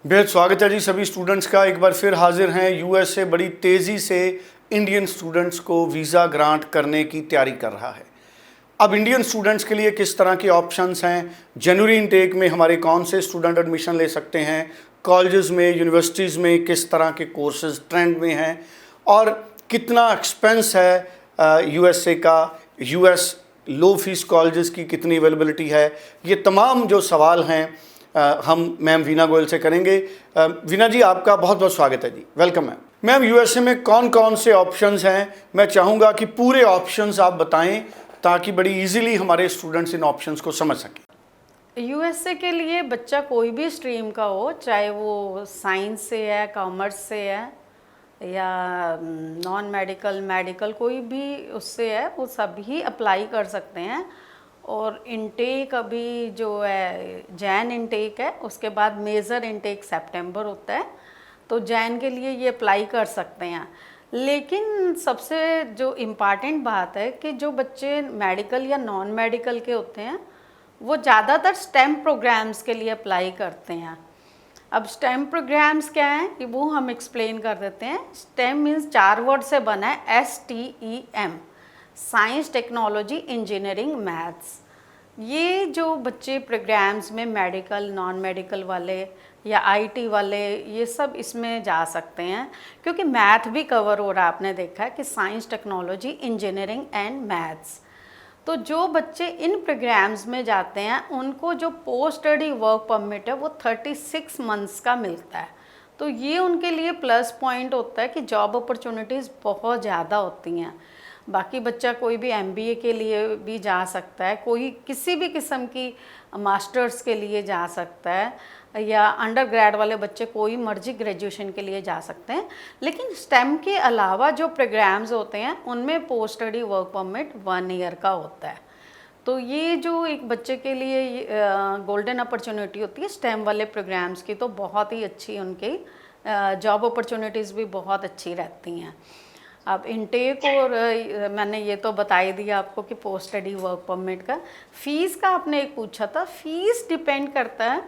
बेहद स्वागत है जी सभी स्टूडेंट्स का। एक बार फिर हाजिर हैं। यूएस से बड़ी तेज़ी से इंडियन स्टूडेंट्स को वीज़ा ग्रांट करने की तैयारी कर रहा है। अब इंडियन स्टूडेंट्स के लिए किस तरह के ऑप्शंस हैं, जनवरी इनटेक में हमारे कौन से स्टूडेंट एडमिशन ले सकते हैं, कॉलेजेस में, यूनिवर्सिटीज़ में किस तरह के कोर्सेज ट्रेंड में हैं और कितना एक्सपेंस है यूएसए का, यूएस लो फीस कॉलेजेस की कितनी अवेलेबिलिटी है, ये तमाम जो सवाल हैं हम मैम वीना गोयल से करेंगे। वीना जी, आपका बहुत बहुत स्वागत है जी, वेलकम मैम। मैम, यूएसए में कौन कौन से ऑप्शंस हैं, मैं चाहूँगा कि पूरे ऑप्शंस आप बताएं ताकि बड़ी इजीली हमारे स्टूडेंट्स इन ऑप्शंस को समझ सकें। यूएसए के लिए बच्चा कोई भी स्ट्रीम का हो, चाहे वो साइंस से है, कॉमर्स से है या नॉन मेडिकल, मेडिकल कोई भी उससे है, वो सभी अप्लाई कर सकते हैं। और इनटेक अभी जो है जैन इनटेक है, उसके बाद मेजर इनटेक सितंबर होता है, तो जैन के लिए ये अप्लाई कर सकते हैं। लेकिन सबसे जो इम्पॉर्टेंट बात है कि जो बच्चे मेडिकल या नॉन मेडिकल के होते हैं वो ज़्यादातर स्टेम प्रोग्राम्स के लिए अप्लाई करते हैं। अब स्टेम प्रोग्राम्स क्या हैं कि वो हम एक्सप्लेन कर देते हैं। स्टेम मीन्स 4 वर्ड से बना है, STEM, science, technology, engineering, maths. ये जो बच्चे प्रोग्राम्स में मेडिकल, नॉन मेडिकल वाले या IT वाले, ये सब इसमें जा सकते हैं क्योंकि मैथ भी कवर हो रहा है। आपने देखा है कि science, technology, engineering and maths. तो जो बच्चे इन प्रोग्राम्स में जाते हैं उनको जो पोस्ट स्टडी वर्क परमिट है वो 36 मंथ्स का मिलता है। तो ये उनके लिए प्लस पॉइंट होता है कि जॉब अपॉर्चुनिटीज़ बहुत ज़्यादा होती हैं। बाकी बच्चा कोई भी MBA के लिए भी जा सकता है, कोई किसी भी किस्म की मास्टर्स के लिए जा सकता है, या अंडर ग्रेड वाले बच्चे कोई मर्जी ग्रेजुएशन के लिए जा सकते हैं। लेकिन स्टेम के अलावा जो प्रोग्राम्स होते हैं उनमें post study work permit 1 year का होता है। तो ये जो एक बच्चे के लिए गोल्डन अपॉर्चुनिटी होती है स्टेम वाले प्रोग्राम्स की, तो बहुत ही अच्छी उनकी जॉब अपॉर्चुनिटीज़ भी बहुत अच्छी रहती हैं। अब इनटेक और मैंने ये तो बता ही दिया आपको कि पोस्ट स्टडी वर्क परमिट का। फ़ीस का आपने एक पूछा था, फ़ीस डिपेंड करता है।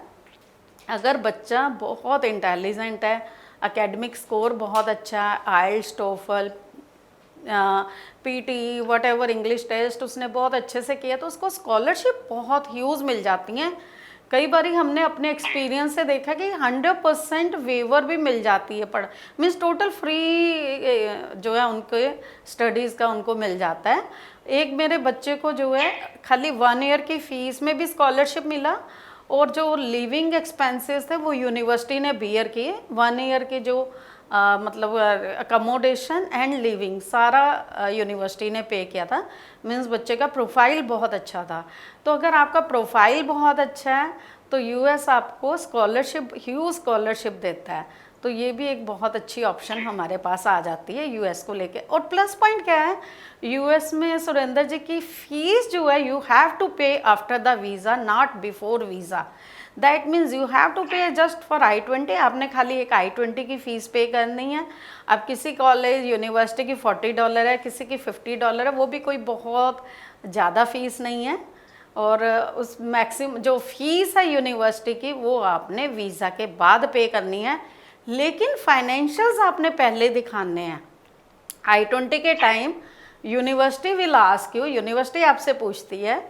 अगर बच्चा बहुत इंटेलिजेंट है, एकेडमिक स्कोर बहुत अच्छा है, IELTS, TOEFL, PT, what English test उसने बहुत अच्छे से किया, तो उसको स्कॉलरशिप बहुत ह्यूज मिल जाती हैं। कई बार हमने अपने एक्सपीरियंस से देखा कि 100% वेवर भी मिल जाती है, पढ़ मीन्स टोटल फ्री जो है उनके स्टडीज़ का उनको मिल जाता है। एक मेरे बच्चे को जो है खाली 1 ईयर की फ़ीस में भी स्कॉलरशिप मिला, और जो लिविंग एक्सपेंसेस थे वो यूनिवर्सिटी ने बियर किए। 1 ईयर के जो मतलब अकोमोडेशन एंड लिविंग सारा यूनिवर्सिटी ने पे किया था। मीन्स बच्चे का प्रोफाइल बहुत अच्छा था। तो अगर आपका प्रोफाइल बहुत अच्छा है तो US आपको स्कॉलरशिप, ह्यूज स्कॉलरशिप देता है। तो ये भी एक बहुत अच्छी ऑप्शन हमारे पास आ जाती है US को लेके। और प्लस पॉइंट क्या है, US में सुरेंद्र जी की फ़ीस जो है you have to pay after the visa, not before visa. That means you have to pay just for I-20। आपने खाली एक I-20 की फ़ीस पे करनी है। अब किसी कॉलेज, यूनिवर्सिटी की $40 है, किसी की $50 है, वो भी कोई बहुत ज़्यादा फ़ीस नहीं है। और उस मैक्सिमम जो फ़ीस है यूनिवर्सिटी की वो आपने वीज़ा के बाद पे करनी है, लेकिन फाइनेंशियल्स आपने पहले दिखाने हैं। I-20 के time university will ask you, university आपसे पूछती है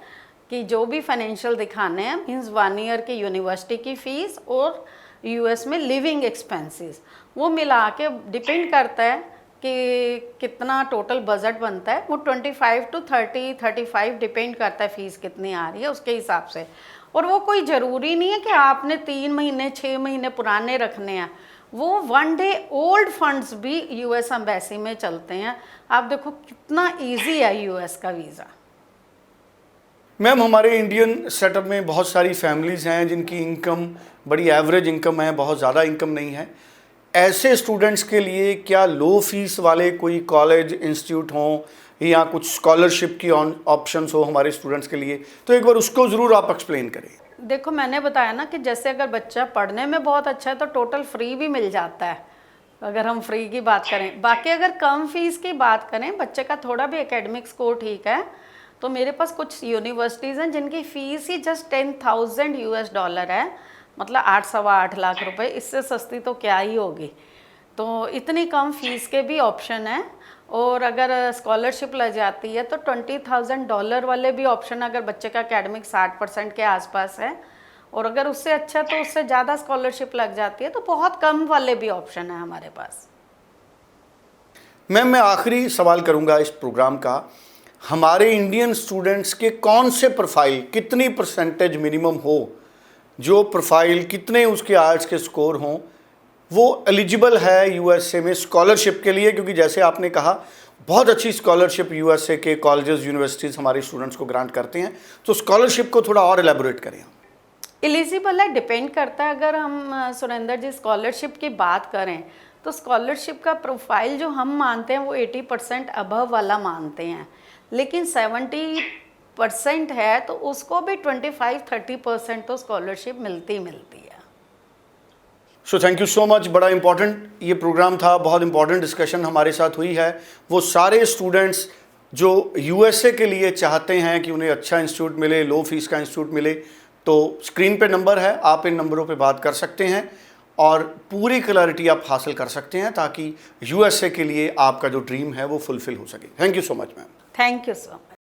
कि जो भी फाइनेंशियल दिखाने हैं, मीन्स 1 ईयर की यूनिवर्सिटी की फ़ीस और US में लिविंग एक्सपेंसेस, वो मिला के डिपेंड करता है कि कितना टोटल बजट बनता है। वो 25 to 35 डिपेंड करता है फ़ीस कितनी आ रही है उसके हिसाब से। और वो कोई ज़रूरी नहीं है कि आपने 3 महीने 6 महीने पुराने रखने हैं। वो 1 डे ओल्ड फंड्स भी US एम्बेसी में चलते हैं। आप देखो कितना ईजी है US का वीज़ा। मैम, हमारे इंडियन सेटअप में बहुत सारी फैमिलीज़ हैं जिनकी इनकम बड़ी एवरेज इनकम है, बहुत ज़्यादा इनकम नहीं है। ऐसे स्टूडेंट्स के लिए क्या लो फीस वाले कोई कॉलेज, इंस्टीट्यूट हों या कुछ स्कॉलरशिप की ऑप्शंस हो हमारे स्टूडेंट्स के लिए, तो एक बार उसको ज़रूर आप एक्सप्लेन करें। देखो, मैंने बताया ना कि जैसे अगर बच्चा पढ़ने में बहुत अच्छा है तो टोटल फ्री भी मिल जाता है, अगर हम फ्री की बात करें। बाकी अगर कम फीस की बात करें, बच्चे का थोड़ा भी एकेडमिक स्कोर ठीक है, तो मेरे पास कुछ यूनिवर्सिटीज़ हैं जिनकी फ़ीस ही जस्ट $10,000 है। मतलब 8 सवा 8 लाख रुपए, इससे सस्ती तो क्या ही होगी। तो इतनी कम फीस के भी ऑप्शन है, और अगर स्कॉलरशिप लग जाती है तो $20,000 वाले भी ऑप्शन, अगर बच्चे का एकेडमिक 60% के आसपास है, और अगर उससे अच्छा तो उससे ज़्यादा स्कॉलरशिप लग जाती है, तो बहुत कम वाले भी ऑप्शन है हमारे पास। मैम, मैं आखिरी सवाल करूंगा इस प्रोग्राम का, हमारे इंडियन स्टूडेंट्स के कौन से प्रोफाइल, कितनी परसेंटेज मिनिमम हो, जो प्रोफाइल कितने उसके आर्ट्स के स्कोर हों, वो एलिजिबल है यूएसए में स्कॉलरशिप के लिए? क्योंकि जैसे आपने कहा बहुत अच्छी स्कॉलरशिप यूएसए के कॉलेजेस यूनिवर्सिटीज़ हमारे स्टूडेंट्स को ग्रांट करते हैं, तो स्कॉलरशिप को थोड़ा और एलेबोरेट करें। एलिजिबल है, डिपेंड करता है। अगर हम सुरेंद्र जी स्कॉलरशिप की बात करें तो स्कॉलरशिप का प्रोफाइल जो हम मानते हैं वो 80% अबव वाला मानते हैं, लेकिन 70% है तो उसको भी 25-30% तो स्कॉलरशिप मिलती है। So thank you so much. बड़ा इंपॉर्टेंट ये प्रोग्राम था, बहुत इंपॉर्टेंट डिस्कशन हमारे साथ हुई है। वो सारे स्टूडेंट्स जो यूएसए के लिए चाहते हैं कि उन्हें अच्छा इंस्टीट्यूट मिले, लो फीस का इंस्टीट्यूट मिले, तो स्क्रीन पे नंबर है, आप इन नंबरों पे बात कर सकते हैं और पूरी क्लैरिटी आप हासिल कर सकते हैं, ताकि यूएसए के लिए आपका जो ड्रीम है वो फुलफिल हो सके। Thank you so much ma'am. Thank you so much.